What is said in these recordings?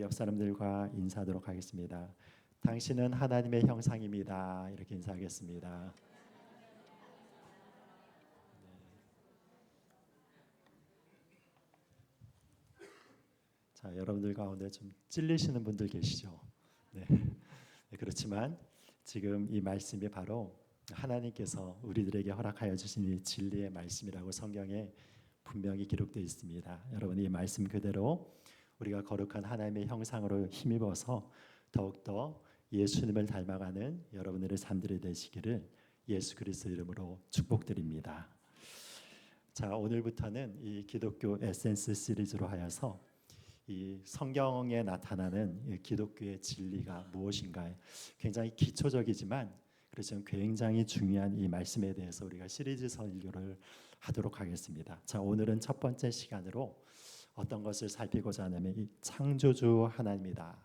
우리 옆 사람들과 인사하도록 하겠습니다. 당신은 하나님의 형상입니다. 이렇게 인사하겠습니다. 자, 여러분들 가운데 좀 찔리시는 분들 계시죠? 네. 그렇지만 지금 이 말씀이 바로 하나님께서 우리들에게 허락하여 주신 이 진리의 말씀이라고 성경에 분명히 기록되어 있습니다. 여러분, 이 말씀 그대로 우리가 거룩한 하나님의 형상으로 힘입어서 더욱더 예수님을 닮아가는 여러분들의 삶들이 되시기를 예수 그리스도 이름으로 축복드립니다. 자, 오늘부터는 이 기독교 에센스 시리즈로 하여서 이 성경에 나타나는 이 기독교의 진리가 무엇인가, 굉장히 기초적이지만 그렇지만 굉장히 중요한 이 말씀에 대해서 우리가 시리즈 설교를 하도록 하겠습니다. 자, 오늘은 첫 번째 시간으로 어떤 것을 살피고자 하냐면 이 창조주 하나님이다.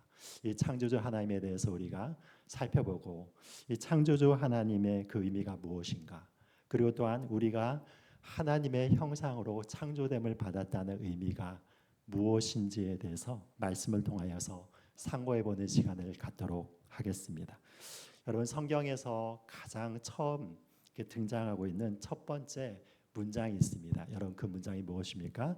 이 창조주 하나님에 대해서 우리가 살펴보고 이 창조주 하나님의 그 의미가 무엇인가, 그리고 또한 우리가 하나님의 형상으로 창조됨을 받았다는 의미가 무엇인지에 대해서 말씀을 통하여서 상고해보는 시간을 갖도록 하겠습니다. 여러분, 성경에서 가장 처음 등장하고 있는 첫 번째 문장이 있습니다. 여러분, 그 문장이 무엇입니까?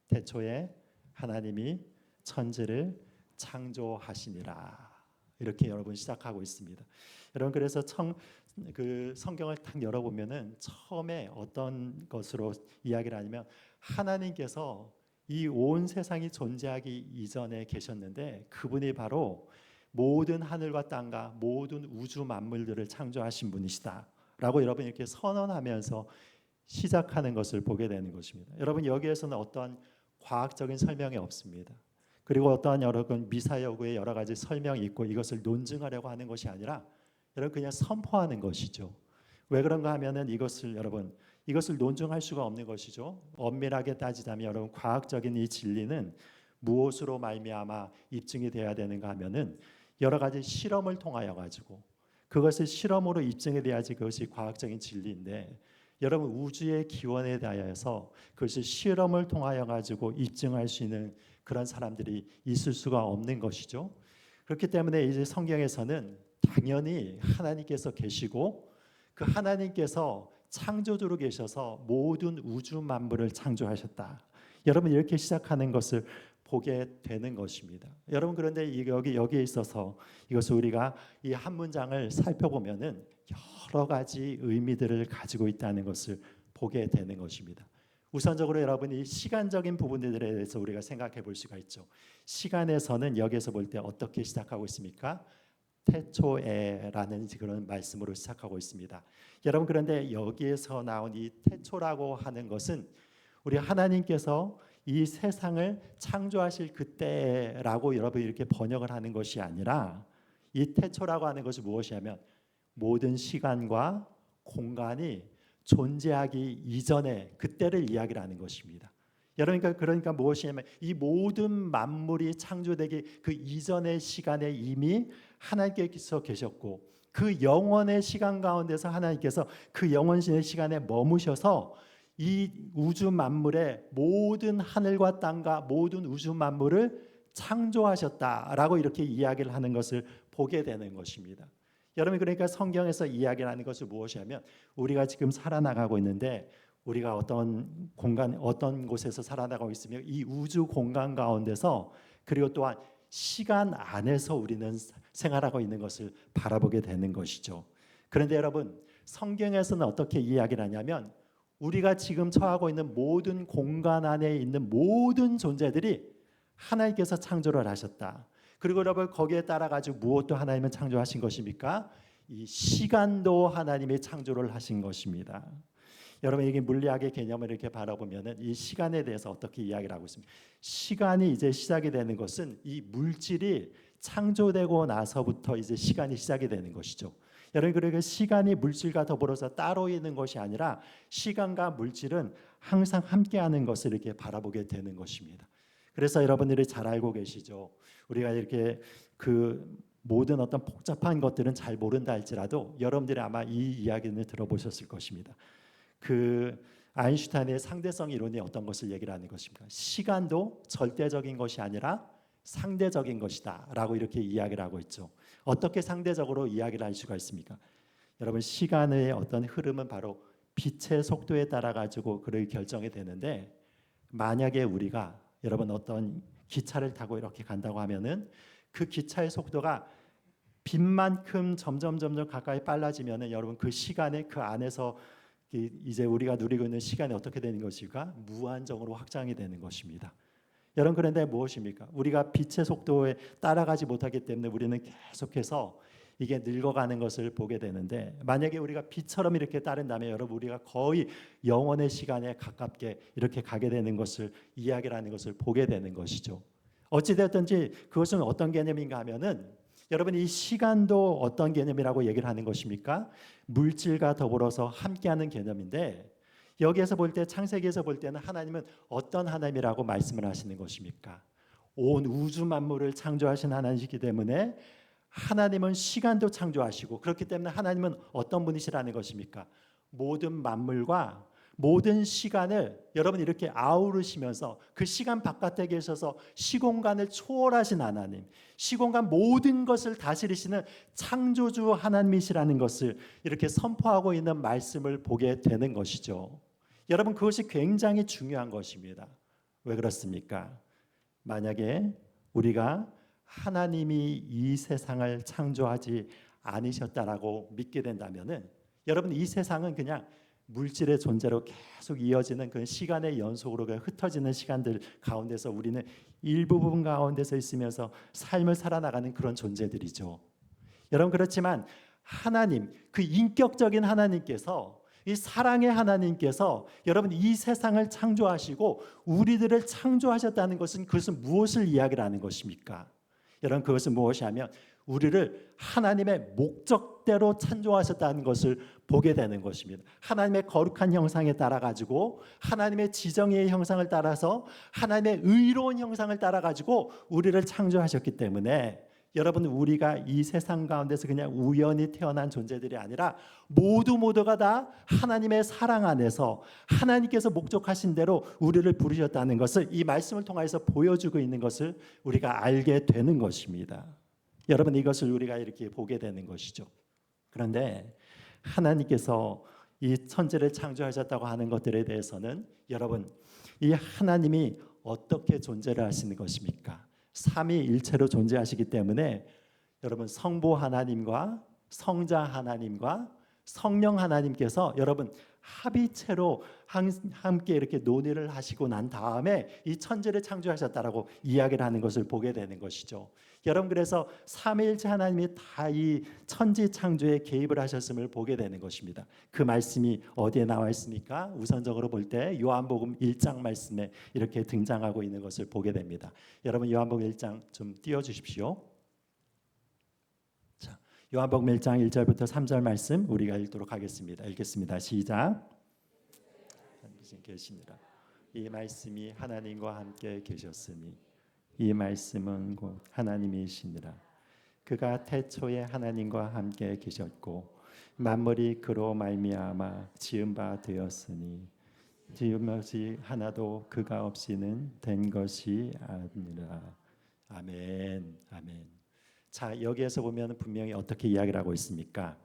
태초에 하나님이 천지를 창조하시니라. 이렇게 여러분 시작하고 있습니다. 여러분, 그래서 그 성경을 딱 열어보면은 처음에 어떤 것으로 이야기를 하냐면 하나님께서 이 온 세상이 존재하기 이전에 계셨는데 그분이 바로 모든 하늘과 땅과 모든 우주 만물들을 창조하신 분이시다라고 여러분 이렇게 선언하면서 시작하는 것을 보게 되는 것입니다. 여러분, 여기에서는 어떠한 과학적인 설명이 없습니다. 그리고 어떠한 여러분 미사여구의 여러 가지 설명이 있고 이것을 논증하려고 하는 것이 아니라 여러분 그냥 선포하는 것이죠. 왜 그런가 하면은 이것을 논증할 수가 없는 것이죠. 엄밀하게 따지자면 여러분 과학적인 이 진리는 무엇으로 말미암아 입증이 돼야 되는가 하면은 여러 가지 실험을 통하여 가지고 그것을 실험으로 입증이 돼야지 그것이 과학적인 진리인데, 여러분 우주의 기원에 대하여서 그것을 실험을 통하여 가지고 입증할 수 있는 그런 사람들이 있을 수가 없는 것이죠. 그렇기 때문에 이제 성경에서는 당연히 하나님께서 계시고 그 하나님께서 창조주로 계셔서 모든 우주 만물을 창조하셨다. 여러분 이렇게 시작하는 것을 보게 되는 것입니다. 여러분, 그런데 여기에 있어서 이것을 우리가 이 한 문장을 살펴보면은 여러 가지 의미들을 가지고 있다는 것을 보게 되는 것입니다. 우선적으로 여러분이 시간적인 부분들에 대해서 우리가 생각해 볼 수가 있죠. 시간에서는 여기에서 볼 때 어떻게 시작하고 있습니까? 태초에라는 그런 말씀으로 시작하고 있습니다. 여러분, 그런데 여기에서 나온 이 태초라고 하는 것은 우리 하나님께서 이 세상을 창조하실 그때라고 여러분 이렇게 번역을 하는 것이 아니라 이 태초라고 하는 것이 무엇이냐면 모든 시간과 공간이 존재하기 이전에 그때를 이야기를 하는 것입니다. 여러분, 그러니까 무엇이냐면 이 모든 만물이 창조되기 그 이전의 시간에 이미 하나님께서 계셨고 그 영원의 시간 가운데서 하나님께서 그 영원의 시간에 머무셔서 이 우주 만물의 모든 하늘과 땅과 모든 우주 만물을 창조하셨다라고 이렇게 이야기를 하는 것을 보게 되는 것입니다. 여러분, 그러니까 성경에서 이야기를 하는 것은 무엇이냐면 우리가 지금 살아나가고 있는데 우리가 어떤 공간, 어떤 곳에서 살아나가고 있으며 이 우주 공간 가운데서 그리고 또한 시간 안에서 우리는 생활하고 있는 것을 바라보게 되는 것이죠. 그런데 여러분, 성경에서는 어떻게 이야기를 하냐면 우리가 지금 처하고 있는 모든 공간 안에 있는 모든 존재들이 하나님께서 창조를 하셨다. 그리고 여러분 거기에 따라 가지고 무엇도 하나님은 창조하신 것입니까? 이 시간도 하나님이 창조를 하신 것입니다. 여러분, 이게 물리학의 개념을 이렇게 바라보면은 이 시간에 대해서 어떻게 이야기를 하고 있습니다. 시간이 이제 시작이 되는 것은 이 물질이 창조되고 나서부터 이제 시간이 시작이 되는 것이죠. 여러분, 그러니까 시간이 물질과 더불어서 따로 있는 것이 아니라 시간과 물질은 항상 함께하는 것을 이렇게 바라보게 되는 것입니다. 그래서 여러분들이 잘 알고 계시죠. 우리가 이렇게 그 모든 어떤 복잡한 것들은 잘 모른다 할지라도 여러분들이 아마 이 이야기는 들어보셨을 것입니다. 그 아인슈타인의 상대성 이론이 어떤 것을 얘기를 하는 것입니까? 시간도 절대적인 것이 아니라 상대적인 것이다 라고 이렇게 이야기를 하고 있죠. 어떻게 상대적으로 이야기를 할 수가 있습니까? 여러분, 시간의 어떤 흐름은 바로 빛의 속도에 따라 가지고 그렇게 결정이 되는데, 만약에 우리가 여러분 어떤 기차를 타고 이렇게 간다고 하면은 그 기차의 속도가 빛만큼 점점 가까이 빨라지면은 여러분 그 시간에 그 안에서 이제 우리가 누리고 있는 시간이 어떻게 되는 것일까? 무한정으로 확장이 되는 것입니다. 여러분, 그런데 무엇입니까? 우리가 빛의 속도에 따라가지 못하기 때문에 우리는 계속해서 이게 늙어가는 것을 보게 되는데, 만약에 우리가 빛처럼 이렇게 따른다면 여러분 우리가 거의 영원의 시간에 가깝게 이렇게 가게 되는 것을 이야기를 하는 것을 보게 되는 것이죠. 어찌되었든지 그것은 어떤 개념인가 하면은 여러분, 이 시간도 어떤 개념이라고 얘기를 하는 것입니까? 물질과 더불어서 함께하는 개념인데, 여기에서 볼 때, 창세기에서 볼 때는 하나님은 어떤 하나님이라고 말씀을 하시는 것입니까? 온 우주 만물을 창조하신 하나님이기 때문에 하나님은 시간도 창조하시고, 그렇기 때문에 하나님은 어떤 분이시라는 것입니까? 모든 만물과 모든 시간을 여러분 이렇게 아우르시면서 그 시간 바깥에 계셔서 시공간을 초월하신 하나님, 시공간 모든 것을 다스리시는 창조주 하나님이시라는 것을 이렇게 선포하고 있는 말씀을 보게 되는 것이죠. 여러분, 그것이 굉장히 중요한 것입니다. 왜 그렇습니까? 만약에 우리가 하나님이 이 세상을 창조하지 않으셨다라고 믿게 된다면은 여러분, 이 세상은 그냥 물질의 존재로 계속 이어지는 그 시간의 연속으로 흩어지는 시간들 가운데서 우리는 일부분 가운데서 있으면서 삶을 살아나가는 그런 존재들이죠. 여러분, 그렇지만 하나님, 그 인격적인 하나님께서, 이 사랑의 하나님께서 여러분 이 세상을 창조하시고 우리들을 창조하셨다는 것은, 그것은 무엇을 이야기를 하는 것입니까? 여러분, 그것은 무엇이 하면 우리를 하나님의 목적대로 창조하셨다는 것을 보게 되는 것입니다. 하나님의 거룩한 형상에 따라 가지고, 하나님의 지정의 형상을 따라서, 하나님의 의로운 형상을 따라 가지고 우리를 창조하셨기 때문에 여러분, 우리가 이 세상 가운데서 그냥 우연히 태어난 존재들이 아니라 모두가 다 하나님의 사랑 안에서 하나님께서 목적하신 대로 우리를 부르셨다는 것을 이 말씀을 통해서 보여주고 있는 것을 우리가 알게 되는 것입니다. 여러분, 이것을 우리가 이렇게 보게 되는 것이죠. 그런데 하나님께서 이 천지를 창조하셨다고 하는 것들에 대해서는 여러분, 이 하나님이 어떻게 존재를 하시는 것입니까? 삼위일체로 존재하시기 때문에 여러분, 성부 하나님과 성자 하나님과 성령 하나님께서 여러분 합의체로 함께 이렇게 논의를 하시고 난 다음에 이 천지를 창조하셨다라고 이야기를 하는 것을 보게 되는 것이죠. 여러분, 그래서 삼위일체 하나님이 다 이 천지 창조에 개입을 하셨음을 보게 되는 것입니다. 그 말씀이 어디에 나와 있습니까? 우선적으로 볼 때 요한복음 1장 말씀에 이렇게 등장하고 있는 것을 보게 됩니다. 여러분, 요한복음 1장 좀 띄워주십시오. 자, 요한복음 1장 1절부터 3절 말씀 우리가 읽도록 하겠습니다. 읽겠습니다. 시작. 계십니다. 이 말씀이 하나님과 함께 계셨으니 이 말씀은 곧 하나님이시니라. 그가 태초에 하나님과 함께 계셨고 만물이 그로 말미암아 지은 바 되었으니 지은 것이 하나도 그가 없이는 된 것이 아니라. 아멘. 아멘. 자, 여기에서 보면 분명히 어떻게 이야기를 하고 있습니까?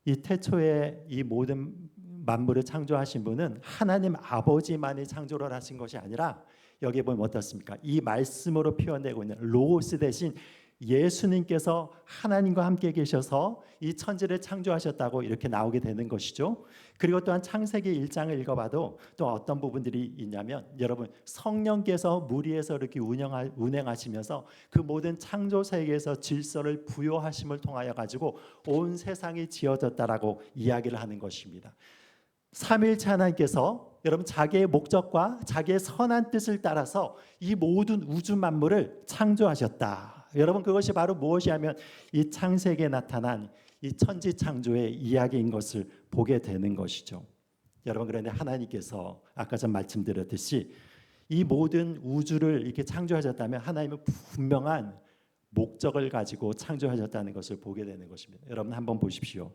이 태초에 이 모든 만물을 창조하신 분은 하나님 아버지만이 창조를 하신 것이 아니라, 여기에 보면 어떻습니까? 이 말씀으로 표현되고 있는 로고스 대신 예수님께서 하나님과 함께 계셔서 이 천지를 창조하셨다고 이렇게 나오게 되는 것이죠. 그리고 또한 창세기 1장을 읽어봐도 또 어떤 부분들이 있냐면, 여러분, 성령께서 물 위에서 이렇게 운행하시면서 그 모든 창조 세계에서 질서를 부여하심을 통하여 가지고 온 세상이 지어졌다라고 이야기를 하는 것입니다. 삼위일체 하나님께서 여러분 자기의 목적과 자기의 선한 뜻을 따라서 이 모든 우주 만물을 창조하셨다. 여러분, 그것이 바로 무엇이냐면 이 창세기에 나타난 이 천지 창조의 이야기인 것을 보게 되는 것이죠. 여러분, 그런데 하나님께서 아까 전 말씀드렸듯이 이 모든 우주를 이렇게 창조하셨다면 하나님은 분명한 목적을 가지고 창조하셨다는 것을 보게 되는 것입니다. 여러분, 한번 보십시오.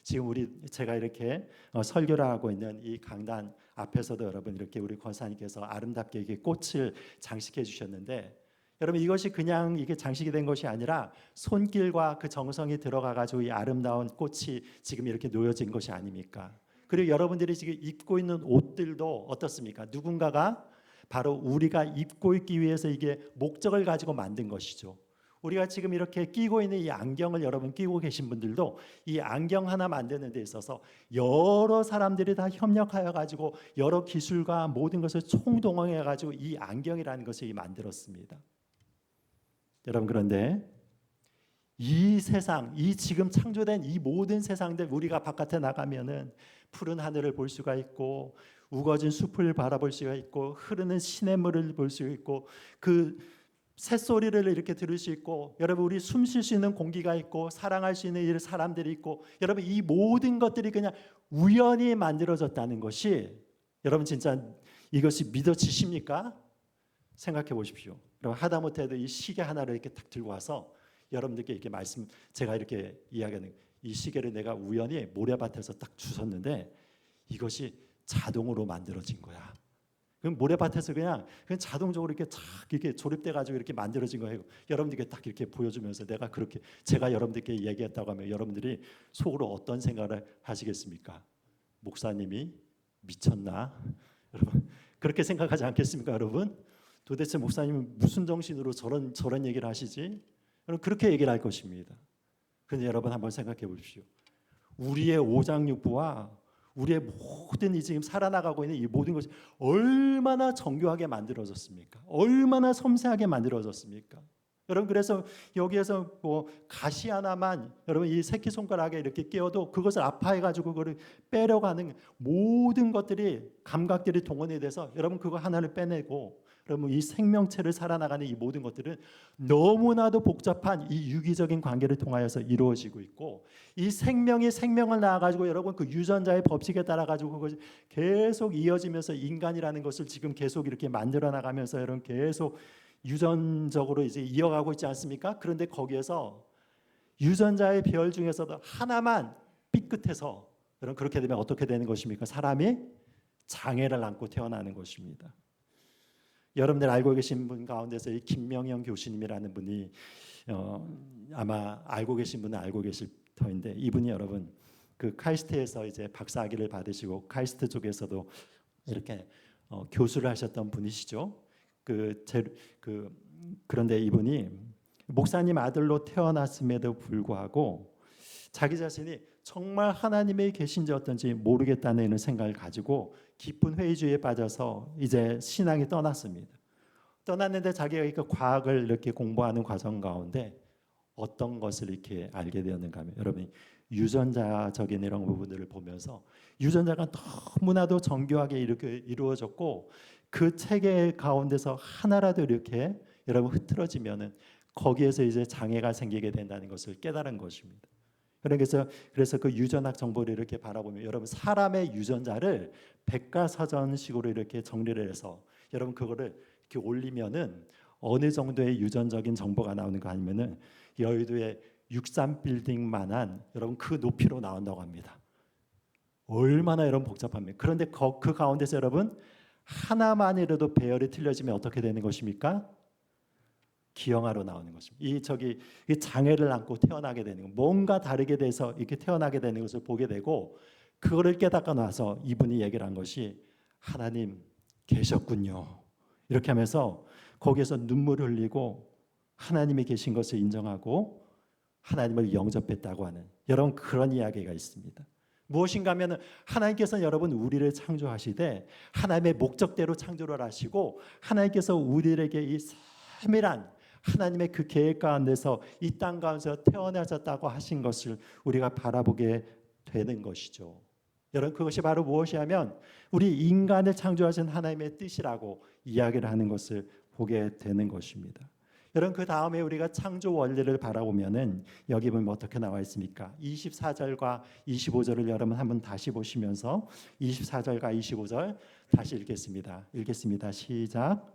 지금 제가 이렇게 설교를 하고 있는 이 강단 앞에서도 여러분 이렇게 우리 권사님께서 아름답게 이렇게 꽃을 장식해 주셨는데, 여러분 이것이 그냥 이게 장식이 된 것이 아니라 손길과 그 정성이 들어가 가지고 이 아름다운 꽃이 지금 이렇게 놓여진 것이 아닙니까? 그리고 여러분들이 지금 입고 있는 옷들도 어떻습니까? 누군가가 바로 우리가 입고 있기 위해서 이게 목적을 가지고 만든 것이죠. 우리가 지금 이렇게 끼고 있는 이 안경을 여러분 끼고 계신 분들도 이 안경 하나 만드는 데 있어서 여러 사람들이 다 협력하여 가지고 여러 기술과 모든 것을 총동원해 가지고 이 안경이라는 것을 만들었습니다. 여러분 그런데 이 세상, 이 지금 창조된 이 모든 세상들 우리가 바깥에 나가면은 푸른 하늘을 볼 수가 있고 우거진 숲을 바라볼 수가 있고 흐르는 시냇물을 볼 수 있고 그 새소리를 이렇게 들을 수 있고 여러분 우리 숨 쉴 수 있는 공기가 있고 사랑할 수 있는 사람들이 있고 여러분 이 모든 것들이 그냥 우연히 만들어졌다는 것이 여러분 진짜 이것이 믿어지십니까? 생각해 보십시오. 여러분 하다못해도 이 시계 하나를 이렇게 딱 들고 와서 여러분들께 이렇게 제가 이렇게 이야기하는 이 시계를 내가 우연히 모래밭에서 딱 주웠는데 이것이 자동으로 만들어진 거야. 그럼 모래밭에서 그냥 자동적으로 이렇게 착 이렇게 조립돼 가지고 이렇게 만들어진 거예요. 여러분들께 딱 이렇게 보여주면서 내가 그렇게 제가 여러분들께 얘기했다고 하면 여러분들이 속으로 어떤 생각을 하시겠습니까? 목사님이 미쳤나? 여러분 그렇게 생각하지 않겠습니까, 여러분? 도대체 목사님은 무슨 정신으로 저런 얘기를 하시지? 여러분 그렇게 얘기를 할 것입니다. 그런데 여러분 한번 생각해 보십시오. 우리의 오장육부와 우리의 모든 이 지금 살아나가고 있는 이 모든 것이 얼마나 정교하게 만들어졌습니까? 얼마나 섬세하게 만들어졌습니까? 여러분 그래서 여기에서 뭐 가시 하나만 여러분 이 새끼 손가락에 이렇게 끼워도 그것을 아파해가지고 그걸 빼려가는 모든 것들이 감각들이 동원이 돼서 여러분 그거 하나를 빼내고 여러분 이 생명체를 살아나가는 이 모든 것들은 너무나도 복잡한 이 유기적인 관계를 통하여서 이루어지고 있고 이 생명이 생명을 낳아가지고 여러분 그 유전자의 법칙에 따라가지고 그것이 계속 이어지면서 인간이라는 것을 지금 계속 이렇게 만들어 나가면서 여러분 계속 유전적으로 이제 이어가고 있지 않습니까? 그런데 거기에서 유전자의 배열 중에서도 하나만 삐끗해서 여러분 그렇게 되면 어떻게 되는 것입니까? 사람이 장애를 안고 태어나는 것입니다. 여러분들 알고 계신 분 가운데서 이 김명영 교수님이라는 분이 아마 알고 계신 분은 알고 계실 터인데 이분이 여러분 그 카이스트에서 이제 박사학위를 받으시고 카이스트 쪽에서도 이렇게 교수를 하셨던 분이시죠. 그런데 이분이 목사님 아들로 태어났음에도 불구하고 자기 자신이 정말 하나님의 계신지 어떤지 모르겠다는 생각을 가지고 깊은 회의주의에 빠져서 이제 신앙이 떠났습니다. 떠났는데 자기가 그 과학을 이렇게 공부하는 과정 가운데 어떤 것을 이렇게 알게 되었는가 하면 여러분이 유전자적인 이런 부분들을 보면서 유전자가 너무나도 정교하게 이렇게 이루어졌고 그 체계 가운데서 하나라도 이렇게 여러분 흐트러지면은 거기에서 이제 장애가 생기게 된다는 것을 깨달은 것입니다. 그래서 그 유전학 정보를 이렇게 바라보면 여러분 사람의 유전자를 백과사전식으로 이렇게 정리를 해서 여러분 그거를 이렇게 올리면은 어느 정도의 유전적인 정보가 나오는가 하면은 여의도의 63빌딩만한 여러분 그 높이로 나온다고 합니다. 얼마나 여러분 복잡합니까? 그런데 그 가운데서 여러분 하나만이라도 배열이 틀려지면 어떻게 되는 것입니까? 기형아로 나오는 것입니다. 이 장애를 안고 태어나게 되는 것, 뭔가 다르게 돼서 이렇게 태어나게 되는 것을 보게 되고 그거를 깨닫고 나서 이분이 얘기를 한 것이 하나님 계셨군요. 이렇게 하면서 거기에서 눈물을 흘리고 하나님이 계신 것을 인정하고 하나님을 영접했다고 하는 여러분 그런 이야기가 있습니다. 무엇인가 하면 하나님께서는 여러분 우리를 창조하시되 하나님의 목적대로 창조를 하시고 하나님께서 우리에게 이 세밀한 하나님의 그 계획 가운데서 이 땅 가운데서 태어나셨다고 하신 것을 우리가 바라보게 되는 것이죠. 여러분 그것이 바로 무엇이냐면 우리 인간을 창조하신 하나님의 뜻이라고 이야기를 하는 것을 보게 되는 것입니다. 여러분 그 다음에 우리가 창조 원리를 바라보면은 여기 보면 어떻게 나와 있습니까? 24절과 25절을 여러분 한번 다시 보시면서 24절과 25절 다시 읽겠습니다. 시작.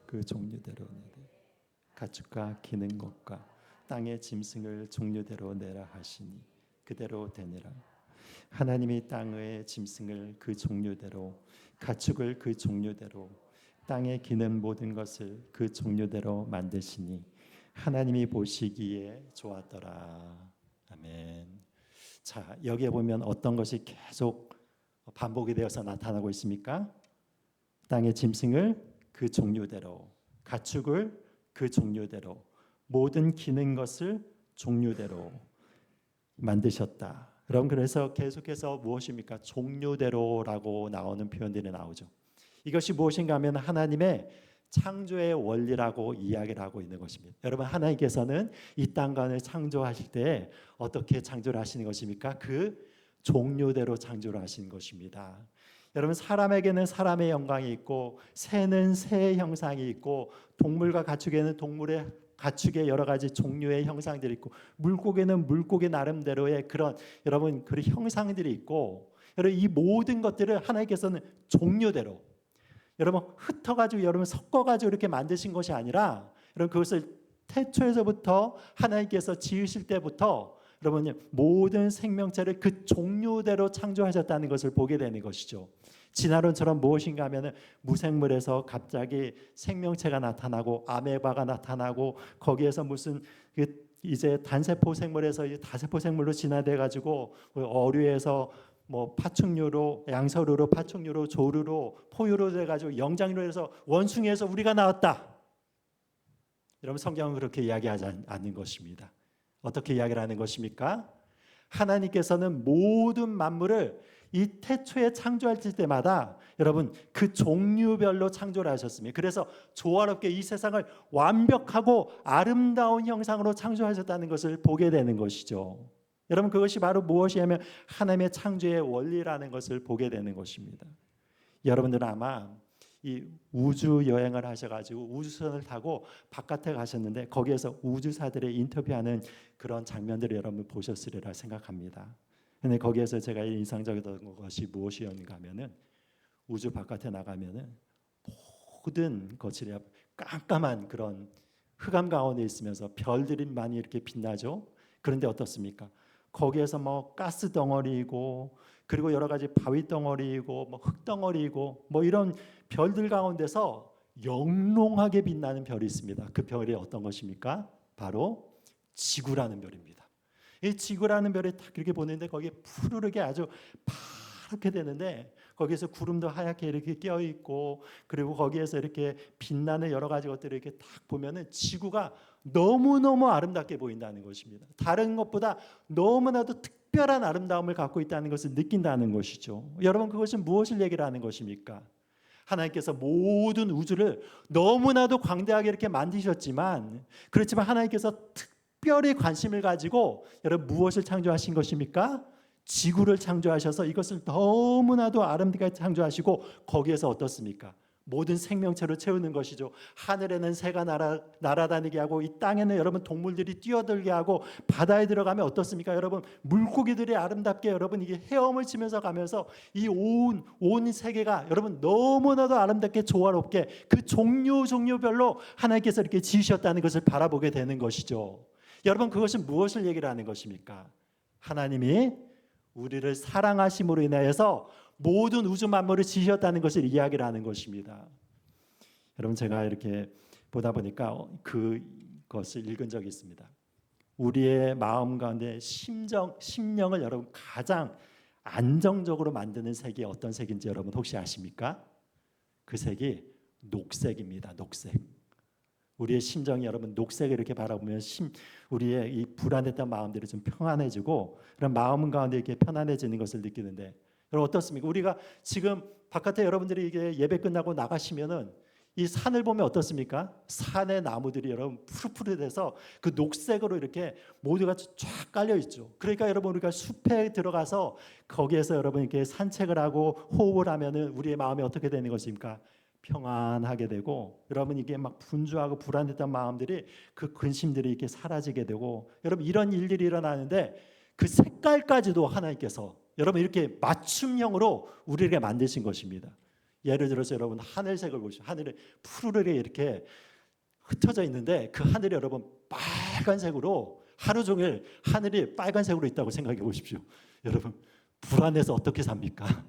그 종류대로 가축과 기는 것과 땅의 짐승을 종류대로 내라 하시니 그대로 되니라. 하나님이 땅의 짐승을 그 종류대로 가축을 그 종류대로 땅에 기는 모든 것을 그 종류대로 만드시니 하나님이 보시기에 좋았더라. 아멘. 자, 여기에 보면 어떤 것이 계속 반복이 되어서 나타나고 있습니까? 땅의 짐승을 그 종류대로, 가축을 그 종류대로, 모든 기는 것을 종류대로 만드셨다. 그럼 그래서 계속해서 무엇입니까? 종류대로라고 나오는 표현들이 나오죠. 이것이 무엇인가 하면 하나님의 창조의 원리라고 이야기를 하고 있는 것입니다. 여러분, 하나님께서는 이 땅간을 창조하실 때 어떻게 창조를 하시는 것입니까? 그 종류대로 창조를 하신 것입니다. 여러분, 사람에게는 사람의 영광이 있고 새는 새의 형상이 있고 동물과 가축에는 동물의 가축의 여러 가지 종류의 형상들이 있고 물고기는 물고기 나름대로의 그런 여러분 그 형상들이 있고 여러분 이 모든 것들을 하나님께서는 종류대로 여러분 흩어가지고 여러분 섞어가지고 이렇게 만드신 것이 아니라 여러분 그것을 태초에서부터 하나님께서 지으실 때부터 여러분 모든 생명체를 그 종류대로 창조하셨다는 것을 보게 되는 것이죠. 진화론처럼 무엇인가 하면 무생물에서 갑자기 생명체가 나타나고 아메바가 나타나고 거기에서 무슨 이제 단세포 생물에서 다세포 생물로 진화돼 가지고 어류에서 뭐 파충류로 양서류로 파충류로 조류로 포유로 돼 가지고 영장류로 해서 원숭이에서 우리가 나왔다. 여러분 성경은 그렇게 이야기하지 않는 것입니다. 어떻게 이야기를 하는 것입니까? 하나님께서는 모든 만물을 이 태초에 창조하실 때마다 여러분 그 종류별로 창조를 하셨습니다. 그래서 조화롭게 이 세상을 완벽하고 아름다운 형상으로 창조하셨다는 것을 보게 되는 것이죠. 여러분 그것이 바로 무엇이냐면 하나님의 창조의 원리라는 것을 보게 되는 것입니다. 여러분들은 아마 이 우주 여행을 하셔가지고 우주선을 타고 바깥에 가셨는데 거기에서 우주사들의 인터뷰하는 그런 장면들을 여러분 보셨으리라 생각합니다. 근데 거기에서 제가 인상적이었던 것이 무엇이었는가 하면은 우주 바깥에 나가면은 모든 것이 깜깜한 그런 흑암 가운데 있으면서 별들이 많이 이렇게 빛나죠. 그런데 어떻습니까? 거기에서 뭐 가스 덩어리이고 그리고 여러 가지 바위 덩어리이고 뭐 흙 덩어리이고 뭐 이런 별들 가운데서 영롱하게 빛나는 별이 있습니다. 그 별이 어떤 것입니까? 바로 지구라는 별입니다. 이 지구라는 별이 딱 이렇게 보는데 거기에 푸르르게 아주 파랗게 되는데 거기에서 구름도 하얗게 이렇게 껴 있고 그리고 거기에서 이렇게 빛나는 여러 가지 것들을 이렇게 딱 보면은 지구가 너무너무 아름답게 보인다는 것입니다. 다른 것보다 너무나도 특별한 아름다움을 갖고 있다는 것을 느낀다는 것이죠. 여러분 그것이 무엇을 얘기를 하는 것입니까? 하나님께서 모든 우주를 너무나도 광대하게 이렇게 만드셨지만 그렇지만 하나님께서 특별히 관심을 가지고 여러분 무엇을 창조하신 것입니까? 지구를 창조하셔서 이것을 너무나도 아름답게 창조하시고 거기에서 어떻습니까? 모든 생명체로 채우는 것이죠. 하늘에는 새가 날아다니게 하고 이 땅에는 여러분 동물들이 뛰어들게 하고 바다에 들어가면 어떻습니까? 여러분 물고기들이 아름답게 여러분 이게 헤엄을 치면서 가면서 이 온 세계가 여러분 너무나도 아름답게 조화롭게 그 종류별로 하나님께서 이렇게 지으셨다는 것을 바라보게 되는 것이죠. 여러분 그것은 무엇을 얘기를 하는 것입니까? 하나님이 우리를 사랑하심으로 인하여서 모든 우주 만물을 지으셨다는 것을 이야기를 하는 것입니다. 여러분 제가 이렇게 보다 보니까 그것을 읽은 적이 있습니다. 우리의 마음 가운데 심령을 여러분 가장 안정적으로 만드는 색이 어떤 색인지 여러분 혹시 아십니까? 그 색이 녹색입니다. 녹색. 우리의 심정이 여러분 녹색을 이렇게 바라보면 우리의 이 불안했던 마음들이 좀 평안해지고 그런 마음 가운데 이렇게 편안해지는 것을 느끼는데 여러분 어떻습니까? 우리가 지금 바깥에 여러분들이 이게 예배 끝나고 나가시면은 이 산을 보면 어떻습니까? 산의 나무들이 여러분 푸릇푸릇해서 그 녹색으로 이렇게 모두가 쫙 깔려 있죠. 그러니까 여러분 우리가 숲에 들어가서 거기에서 여러분 이렇게 산책을 하고 호흡을 하면은 우리의 마음이 어떻게 되는 것입니까? 평안하게 되고 여러분 이게 막 분주하고 불안했던 마음들이 그 근심들이 이렇게 사라지게 되고 여러분 이런 일들이 일어나는데 그 색깔까지도 하나님께서 여러분 이렇게 맞춤형으로 우리에게 만드신 것입니다. 예를 들어서 여러분 하늘색을 보시죠. 하늘에 푸르르게 이렇게 흩어져 있는데 그 하늘이 여러분 빨간색으로 하루 종일 하늘이 빨간색으로 있다고 생각해 보십시오. 여러분 불안해서 어떻게 삽니까?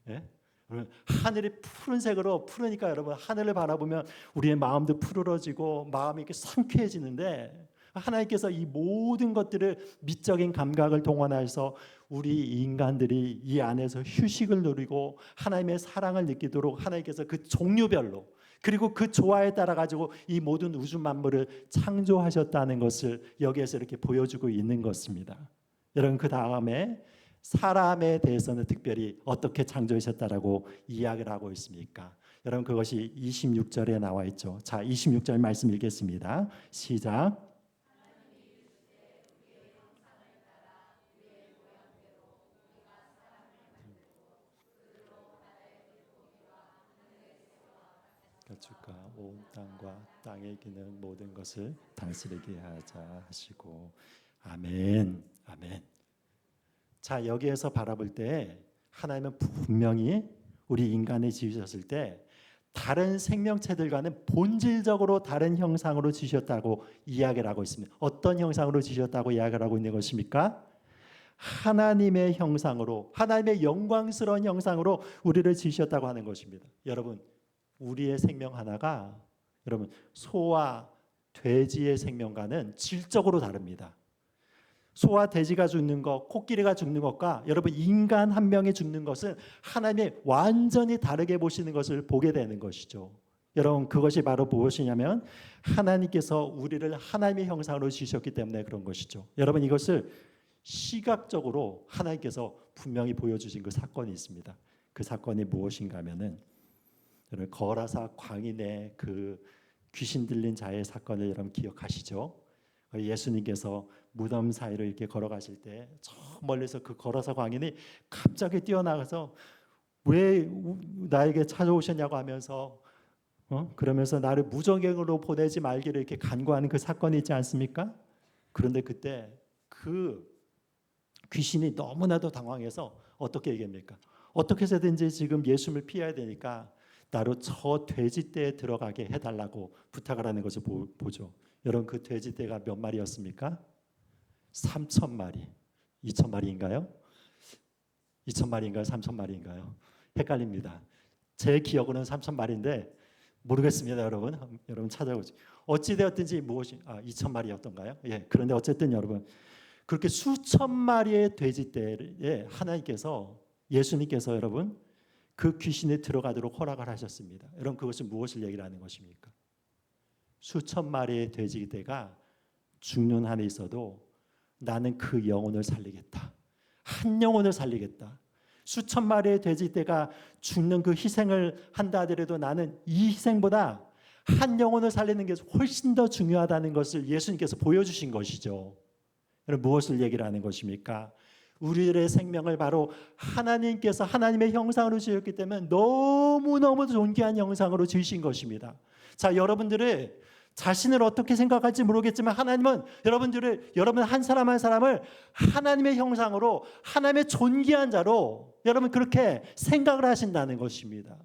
예? 여러분, 하늘이 푸른색으로 푸르니까 여러분 하늘을 바라보면 우리의 마음도 푸르러지고 마음이 이렇게 상쾌해지는데, 하나님께서 이 모든 것들을 미적인 감각을 동원해서 우리 인간들이 이 안에서 휴식을 누리고 하나님의 사랑을 느끼도록 하나님께서 그 종류별로, 그리고 그 조화에 따라 가지고 이 모든 우주 만물을 창조하셨다는 것을 여기에서 이렇게 보여주고 있는 것입니다. 여러분, 그 다음에 사람에 대해서는 특별히 어떻게 창조하셨다라고 이야기를 하고 있습니까? 여러분, 그것이 26절에 나와 있죠. 자, 26절 말씀 읽겠습니다. 시작. 주가 온 땅과 땅에 기는 모든 것을 다스리게 하자 하시고. 아멘. 아멘. 자, 여기에서 바라볼 때 하나님은 분명히 우리 인간을 지으셨을 때 다른 생명체들과는 본질적으로 다른 형상으로 지으셨다고 이야기를 하고 있습니다. 어떤 형상으로 지으셨다고 이야기를 하고 있는 것입니까? 하나님의 형상으로, 하나님의 영광스러운 형상으로 우리를 지으셨다고 하는 것입니다. 여러분, 우리의 생명 하나가 여러분 소와 돼지의 생명과는 질적으로 다릅니다. 소와 돼지가 죽는 것, 코끼리가 죽는 것과 여러분 인간 한 명이 죽는 것은 하나님이 완전히 다르게 보시는 것을 보게 되는 것이죠. 여러분, 그것이 바로 무엇이냐면 하나님께서 우리를 하나님의 형상으로 지으셨기 때문에 그런 것이죠. 여러분, 이것을 시각적으로 하나님께서 분명히 보여주신 그 사건이 있습니다. 그 사건이 무엇인가 하면은 여러분, 거라사 광인의 그 귀신 들린 자의 사건을 여러분 기억하시죠? 예수님께서 무덤 사이로 이렇게 걸어가실 때 저 멀리서 그 거라사 광인이 갑자기 뛰어나가서 왜 나에게 찾아오셨냐고 하면서 그러면서 나를 무적행으로 보내지 말기를 이렇게 간구하는 그 사건이 있지 않습니까? 그런데 그때 그 귀신이 너무나도 당황해서 어떻게 얘기합니까? 어떻게 해서든지 지금 예수님을 피해야 되니까 나로 저 돼지떼에 들어가게 해달라고 부탁을 하는 것을 보죠. 여러분, 그 돼지떼가 몇 마리였습니까? 3,000마리. 2,000마리인가요? 2,000마리인가요? 3,000마리인가요? 헷갈립니다. 제 기억으로는 3,000마리인데 모르겠습니다. 여러분 찾아보죠. 어찌되었든지 무엇이 2,000마리였던가요? 예. 그런데 어쨌든 여러분, 그렇게 수천 마리의 돼지떼에 하나님께서, 예수님께서 여러분 그 귀신이 들어가도록 허락을 하셨습니다. 여러분, 그것은 무엇을 얘기를 하는 것입니까? 수천 마리의 돼지떼가 죽는 한에 있어도 나는 그 영혼을 살리겠다. 한 영혼을 살리겠다. 수천 마리의 돼지떼가 죽는 그 희생을 한다 하더라도 나는 이 희생보다 한 영혼을 살리는 게 훨씬 더 중요하다는 것을 예수님께서 보여주신 것이죠. 여러분, 무엇을 얘기를 하는 것입니까? 우리들의 생명을 바로 하나님께서 하나님의 형상으로 지었기 때문에 너무너무 존귀한 형상으로 지으신 것입니다. 자, 여러분들의 자신을 어떻게 생각할지 모르겠지만 하나님은 여러분 한 사람 한 사람을 하나님의 형상으로, 하나님의 존귀한 자로 여러분 그렇게 생각을 하신다는 것입니다.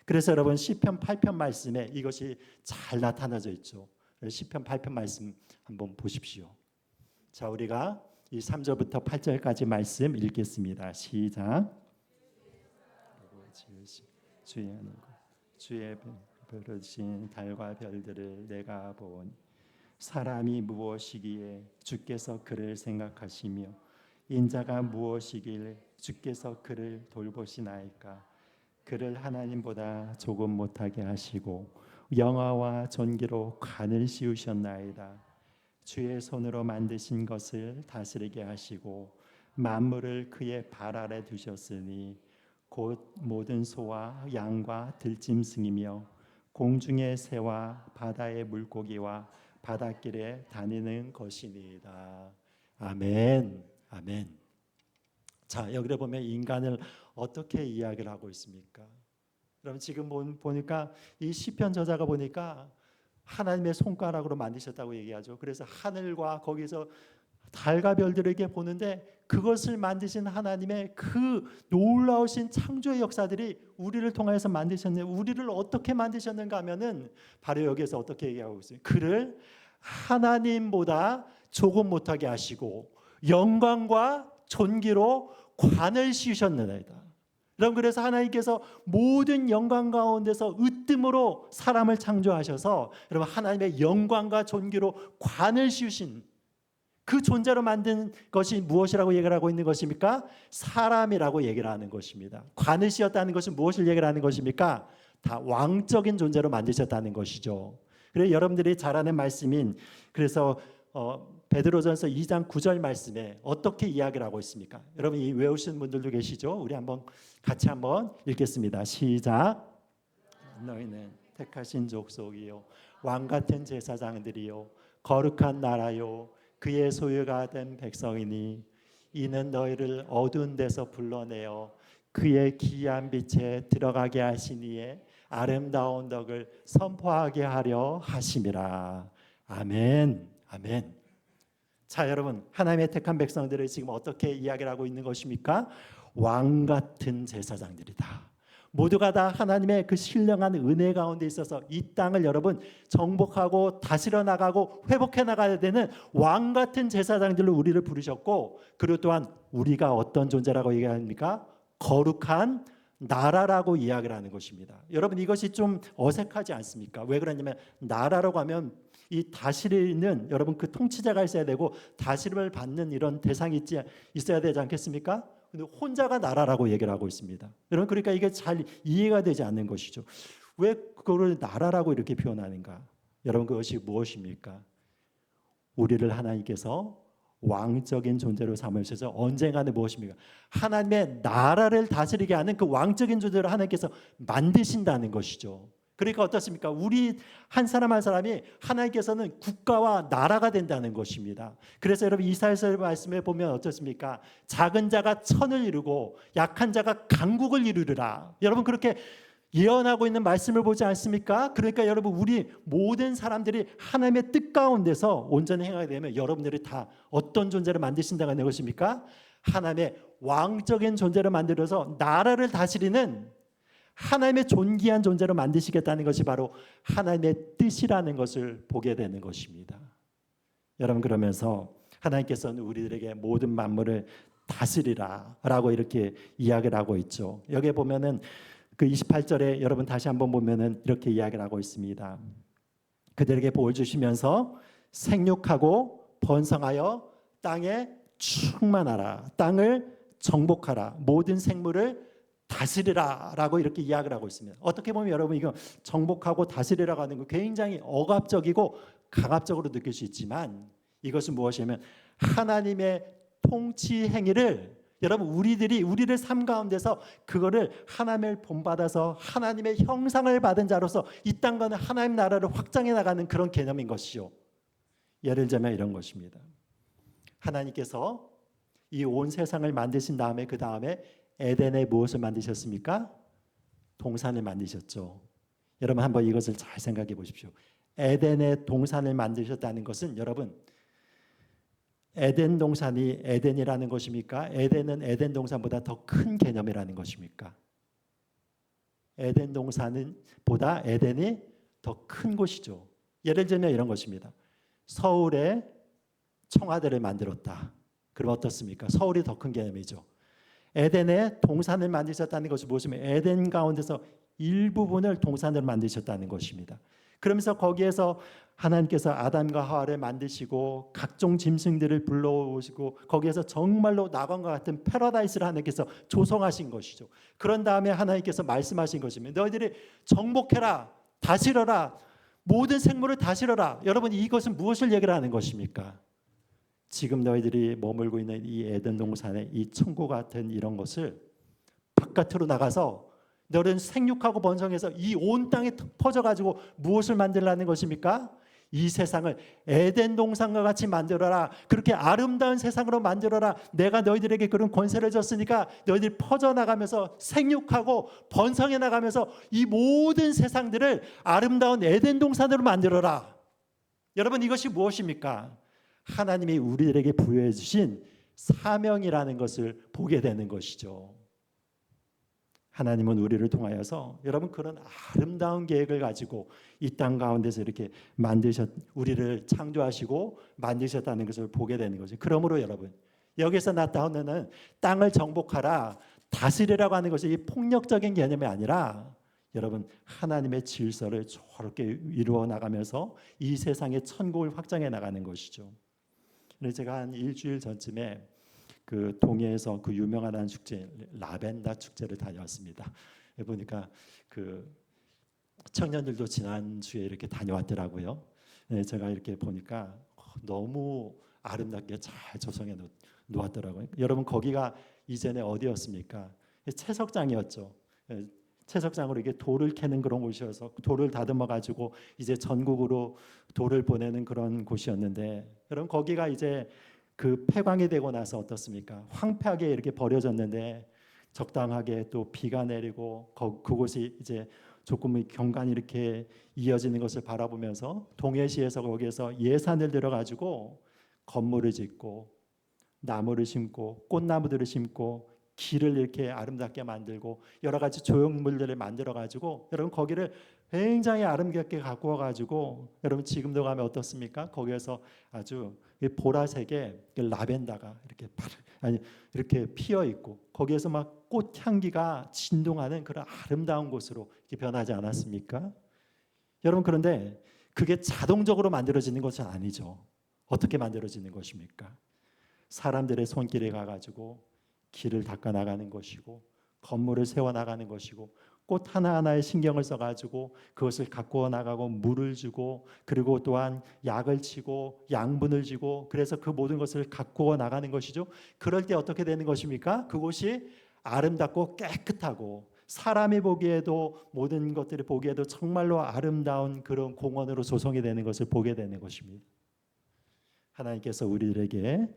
그래서 여러분 시편 8편 말씀에 이것이 잘 나타나져 있죠. 시편 8편 말씀 한번 보십시오. 자, 우리가 이 3절부터 8절까지 말씀 읽겠습니다. 시작. 주의 부르신 달과 별들을 내가 보니 사람이 무엇이기에 주께서 그를 생각하시며 인자가 무엇이길 주께서 그를 돌보시나이까. 그를 하나님보다 조금 못하게 하시고 영화와 존귀로 관을 씌우셨나이다. 주의 손으로 만드신 것을 다스리게 하시고 만물을 그의 발 아래 두셨으니 곧 모든 소와 양과 들짐승이며 공중의 새와 바다의 물고기와 바닷길에 다니는 것이니이다. 아멘. 아멘. 자, 여기를 보면 인간을 어떻게 이야기를 하고 있습니까? 여러분, 지금 보니까 이 시편 저자가 보니까 하나님의 손가락으로 만드셨다고 얘기하죠. 그래서 하늘과 거기서 달과 별들을 이렇게 보는데 그것을 만드신 하나님의 그 놀라우신 창조의 역사들이 우리를 통해서 만드셨는데 우리를 어떻게 만드셨는가 하면은 바로 여기에서 어떻게 얘기하고 있어요? 그를 하나님보다 조금 못하게 하시고 영광과 존귀로 관을 씌우셨느니라. 여러분, 그래서 하나님께서 모든 영광 가운데서 으뜸으로 사람을 창조하셔서 여러분 하나님의 영광과 존귀로 관을 씌우신 그 존재로 만든 것이 무엇이라고 얘기를 하고 있는 것입니까? 사람이라고 얘기를 하는 것입니다. 관을 씌웠다는 것은 무엇을 얘기를 하는 것입니까? 다 왕적인 존재로 만드셨다는 것이죠. 그래서 여러분들이 잘 아는 말씀인, 그래서 베드로전서 2장 9절 말씀에 어떻게 이야기를 하고 있습니까? 여러분 이 외우시는 분들도 계시죠? 우리 같이 한번 읽겠습니다. 시작. 너희는 택하신 족속이요 왕 같은 제사장들이요 거룩한 나라요 그의 소유가 된 백성이니 이는 너희를 어두운 데서 불러내어 그의 기이한 빛에 들어가게 하시니에 아름다운 덕을 선포하게 하려 하심이라. 아멘. 아멘. 자, 여러분, 하나님의 택한 백성들을 지금 어떻게 이야기를 하고 있는 것입니까? 왕 같은 제사장들이다. 모두가 다 하나님의 그 신령한 은혜 가운데 있어서 이 땅을 여러분 정복하고 다스려 나가고 회복해 나가야 되는 왕 같은 제사장들로 우리를 부르셨고, 그리고 또한 우리가 어떤 존재라고 얘기합니까? 거룩한 나라라고 이야기를 하는 것입니다. 여러분 이것이 좀 어색하지 않습니까? 왜 그러냐면 나라라고 하면 이 다스리는 여러분 그 통치자가 있어야 되고 다스림을 받는 이런 대상이 있어야 되지 않겠습니까? 근데 혼자가 나라라고 얘기를 하고 있습니다. 여러분 그러니까 이게 잘 이해가 되지 않는 것이죠. 왜 그걸 나라라고 이렇게 표현하는가? 여러분 그것이 무엇입니까? 우리를 하나님께서 왕적인 존재로 삼으셔서 언젠가는 무엇입니까? 하나님의 나라를 다스리게 하는 그 왕적인 존재로 하나님께서 만드신다는 것이죠. 그러니까 어떻습니까? 우리 한 사람 한 사람이 하나님께서는 국가와 나라가 된다는 것입니다. 그래서 여러분 이사야서 말씀에 보면 어떻습니까? 작은 자가 천을 이루고 약한 자가 강국을 이루리라. 여러분 그렇게 예언하고 있는 말씀을 보지 않습니까? 그러니까 여러분 우리 모든 사람들이 하나님의 뜻 가운데서 온전히 행하게 되면 여러분들이 다 어떤 존재를 만드신다는 것입니까? 하나님의 왕적인 존재를 만들어서 나라를 다스리는 하나님의 존귀한 존재로 만드시겠다는 것이 바로 하나님의 뜻이라는 것을 보게 되는 것입니다. 여러분 그러면서 하나님께서는 우리들에게 모든 만물을 다스리라 라고 이렇게 이야기를 하고 있죠. 여기에 보면은 그 28절에 여러분 다시 한번 보면은 이렇게 이야기를 하고 있습니다. 그들에게 복을 주시면서 생육하고 번성하여 땅에 충만하라. 땅을 정복하라. 모든 생물을 다스리라 라고 이렇게 이야기를 하고 있습니다. 어떻게 보면 여러분 이거 정복하고 다스리라고 하는 거 굉장히 억압적이고 강압적으로 느낄 수 있지만 이것은 무엇이냐면 하나님의 통치 행위를 여러분 우리의 삶 가운데서 그거를 하나님을 본받아서 하나님의 형상을 받은 자로서 이 땅과는 하나님 나라를 확장해 나가는 그런 개념인 것이죠. 예를 들면 이런 것입니다. 하나님께서 이 온 세상을 만드신 다음에 그 다음에 에덴에 무엇을 만드셨습니까? 동산을 만드셨죠. 여러분 한번 이것을 잘 생각해 보십시오. 에덴의 동산을 만드셨다는 것은 여러분 에덴 동산이 에덴이라는 것입니까? 에덴은 에덴 동산보다 더 큰 개념이라는 것입니까? 에덴 동산은 보다 에덴이 더 큰 곳이죠. 예를 들면 이런 것입니다. 서울에 청와대를 만들었다. 그럼 어떻습니까? 서울이 더 큰 개념이죠. 에덴에 동산을 만드셨다는 것이 무엇이면 에덴 가운데서 일부분을 동산으로 만드셨다는 것입니다. 그러면서 거기에서 하나님께서 아담과 하와를 만드시고 각종 짐승들을 불러오시고 거기에서 정말로 낙원과 같은 패러다이스를 하나님께서 조성하신 것이죠. 그런 다음에 하나님께서 말씀하신 것입니다. 너희들이 정복해라, 다스려라, 모든 생물을 다스려라. 여러분 이것은 무엇을 얘기를 하는 것입니까? 지금 너희들이 머물고 있는 이 에덴 동산의 이 천국 같은 이런 것을 바깥으로 나가서 너희는 생육하고 번성해서 이 온 땅에 퍼져가지고 무엇을 만들라는 것입니까? 이 세상을 에덴 동산과 같이 만들어라. 그렇게 아름다운 세상으로 만들어라. 내가 너희들에게 그런 권세를 줬으니까 너희들이 퍼져나가면서 생육하고 번성해 나가면서 이 모든 세상들을 아름다운 에덴 동산으로 만들어라. 여러분 이것이 무엇입니까? 하나님이 우리들에게 부여해 주신 사명이라는 것을 보게 되는 것이죠. 하나님은 우리를 통하여서 여러분 그런 아름다운 계획을 가지고 이 땅 가운데서 이렇게 우리를 창조하시고 만드셨다는 것을 보게 되는 거죠. 그러므로 여러분 여기서 나타나는 땅을 정복하라, 다스리라고 하는 것이 이 폭력적인 개념이 아니라 여러분 하나님의 질서를 저렇게 이루어 나가면서 이 세상의 천국을 확장해 나가는 것이죠. 그래서 제가 한 일주일 전쯤에 그 동해에서 그 유명한 한 축제 라벤더 축제를 다녀왔습니다. 보니까 그 청년들도 지난주에 이렇게 다녀왔더라고요. 네, 제가 이렇게 보니까 너무 아름답게 잘 조성해 놓았더라고요. 여러분 거기가 이전에 어디였습니까? 채석장이었죠. 채석장으로 이게 돌을 캐는 그런 곳이어서 돌을 다듬어 가지고 이제 전국으로 돌을 보내는 그런 곳이었는데 여러분 거기가 이제 그 폐광이 되고 나서 어떻습니까? 황폐하게 이렇게 버려졌는데 적당하게 또 비가 내리고 그곳이 이제 조금 경관이 이렇게 이어지는 것을 바라보면서 동해시에서 거기에서 예산을 들어 가지고 건물을 짓고 나무를 심고 꽃나무들을 심고 길을 이렇게 아름답게 만들고 여러 가지 조형물들을 만들어 가지고 여러분 거기를 굉장히 아름답게 가꾸어 가지고 여러분 지금도 가면 어떻습니까? 거기에서 아주 보라색의 라벤더가 이렇게 피어 있고 거기에서 막 꽃향기가 진동하는 그런 아름다운 곳으로 이렇게 변하지 않았습니까? 여러분 그런데 그게 자동적으로 만들어지는 것은 아니죠. 어떻게 만들어지는 것입니까? 사람들의 손길에 가가지고 길을 닦아 나가는 것이고 건물을 세워 나가는 것이고 꽃 하나하나에 신경을 써가지고 그것을 가꾸어 나가고 물을 주고 그리고 또한 약을 치고 양분을 주고 그래서 그 모든 것을 가꾸어 나가는 것이죠. 그럴 때 어떻게 되는 것입니까? 그곳이 아름답고 깨끗하고 사람이 보기에도 모든 것들이 보기에도 정말로 아름다운 그런 공원으로 조성이 되는 것을 보게 되는 것입니다. 하나님께서 우리들에게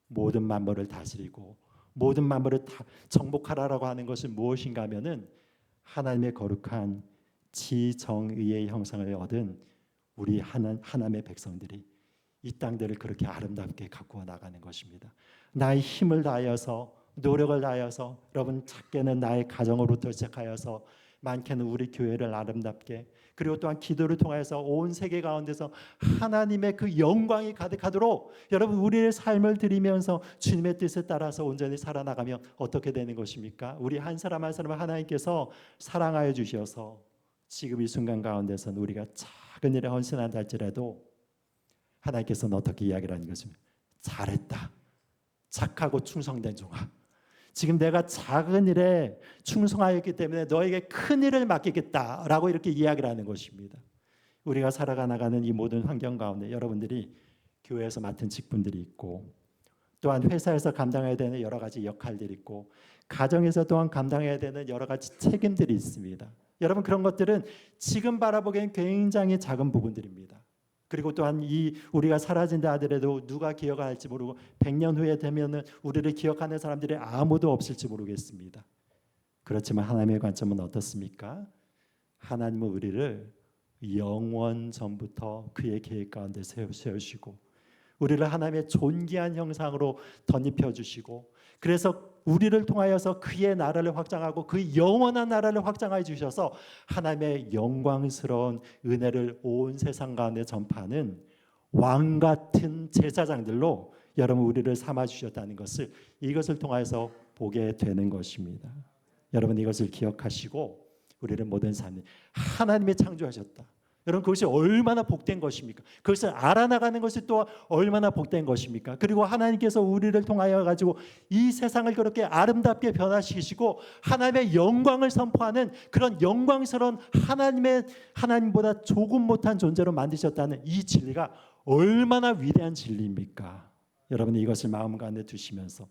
모든 만물을 다스리고 모든 만물을 다 정복하라라고 하는 것은 무엇인가 하면은 하나님의 거룩한 지정의의 형상을 얻은 우리 하나님의 백성들이 이 땅들을 그렇게 아름답게 가꾸어 나가는 것입니다. 나의 힘을 다하여서 노력을 다하여서 여러분 작게는 나의 가정으로부터 시작하여서 많게는 우리 교회를 아름답게 그리고 또한 기도를 통해서 온 세계 가운데서 하나님의 그 영광이 가득하도록 여러분 우리의 삶을 드리면서 주님의 뜻에 따라서 온전히 살아나가면 어떻게 되는 것입니까? 우리 한 사람 한 사람을 하나님께서 사랑하여 주셔서 지금 이 순간 가운데서는 우리가 작은 일에 헌신한다 할지라도 하나님께서는 어떻게 이야기를 하는 것입니까? 잘했다. 착하고 충성된 종아. 지금 내가 작은 일에 충성하였기 때문에 너에게 큰 일을 맡기겠다라고 이렇게 이야기를 하는 것입니다. 우리가 살아가는 이 모든 환경 가운데 여러분들이 교회에서 맡은 직분들이 있고 또한 회사에서 감당해야 되는 여러 가지 역할들이 있고 가정에서 또한 감당해야 되는 여러 가지 책임들이 있습니다. 여러분 그런 것들은 지금 바라보기엔 굉장히 작은 부분들입니다. 그리고 또한 이 우리가 사라진다 하더라도 누가 기억할지 모르고 100년 후에 되면은 우리를 기억하는 사람들이 아무도 없을지 모르겠습니다. 그렇지만 하나님의 관점은 어떻습니까? 하나님은 우리를 영원 전부터 그의 계획 가운데 세우시고 우리를 하나님의 존귀한 형상으로 덧입혀 주시고 그래서 우리를 통하여서 그의 나라를 확장하고 그 영원한 나라를 확장하여 주셔서 하나님의 영광스러운 은혜를 온 세상 가운데 전파하는 왕 같은 제사장들로 여러분 우리를 삼아 주셨다는 것을 이것을 통하여서 보게 되는 것입니다. 여러분 이것을 기억하시고 우리를 모든 삶이 하나님이 창조하셨다. 여러분 그것이 얼마나 복된 것입니까? 그것을 알아나가는 것이 또 얼마나 복된 것입니까? 그리고 하나님께서 우리를 통하여 가지고 이 세상을 그렇게 아름답게 변화시키시고 하나님의 영광을 선포하는 그런 영광스러운 하나님보다 조금 못한 존재로 만드셨다는 이 진리가 얼마나 위대한 진리입니까? 여러분 이것을 마음 가운데 두시면서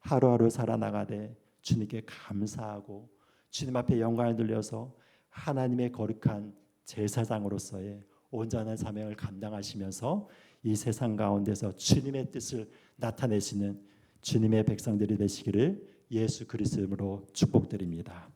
하루하루 살아나가되 주님께 감사하고 주님 앞에 영광을 돌려서 하나님의 거룩한 제사장으로서의 온전한 사명을 감당하시면서 이 세상 가운데서 주님의 뜻을 나타내시는 주님의 백성들이 되시기를 예수 그리스도로 축복드립니다.